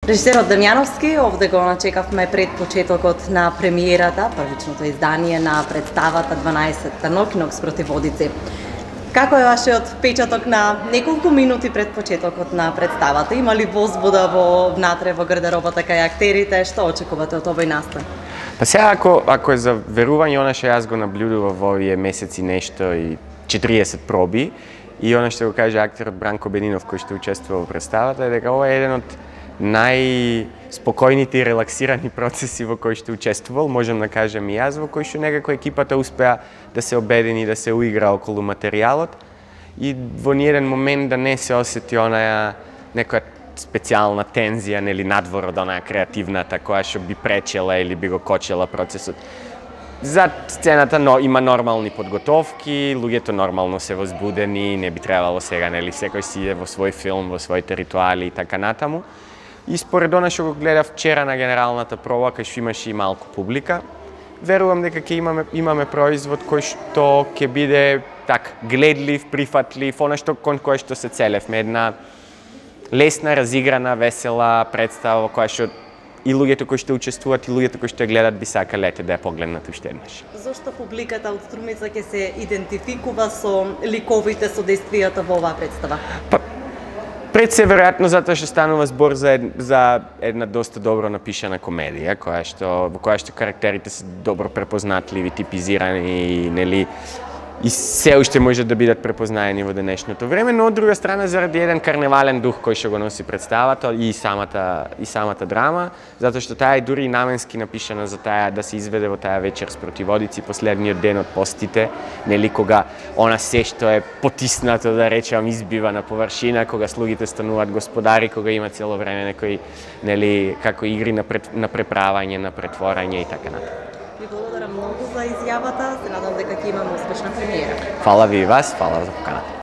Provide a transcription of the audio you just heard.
Режисерот Дамјановски, овде го начекавме пред почетокот на премиерата, првичното издание на представата 12-та Нокинокс против Водици. Како е вашиот впечаток на неколку минути пред почетокот на представата? Има ли возбуда внатре во гардеробата кај актерите? Што очекувате од овој настан? Па сега, ако е за верување, она што јас го наблюдував во овие месеци нешто и 40 проби, и она што го каже актерот Бранко Бенинов кој што учествува во представата, е дека ова е еден од најспокојните и релаксирани процеси во кои што учествувал, можам да кажам и јас, во кои што некако екипата успеа да се обедини, да се уигра околу материјалот и во ниеден момент да не се осети онаја некоја специјална тензија, нели надвор од онаја креативната која што би пречела или би го кочела процесот. За сцената има нормални подготовки, луѓето нормално се возбудени, не би требало сега, нели, секој си иде во свој филм, во своите ритуали и така натаму. И според она што го гледав вчера на генералната проба, кај што имаше и малку публика, верувам дека ќе имаме производ кој што ќе биде гледлив, прифатлив, она што кон кој што се целевме, една лесна, разиграна, весела представа во која што и луѓето кои што учествуваат и луѓето кои што ја гледат би сакале да ја погледнат уште еднаш. Зошто публиката од Струмица ќе се идентификува со ликовите, со действијата во оваа представа? Пред се веројатно затоа што станува збор за една доста добро напишана комедија, во која што карактерите се добро препознатливи, типизирани, нели, и се уште може да бидат препознаени во денешното време, но од друга страна заради еден карневален дух кој што го носи представата и самата драма, затоа што таа е дури и наменски напишана за таа да се изведе во таа вечер спротив Водици, последниот ден од постите, нели, кога она се што е потиснато, да речам, избива на површина, кога слугите стануваат господари, кога има цело време некои, нели, како игри на преправање, на претворање и така натаму. Ви благодарам многу за изјавата, се надам дека ќе имаме успешна премиера. Фала ви и вас, фала за поканата.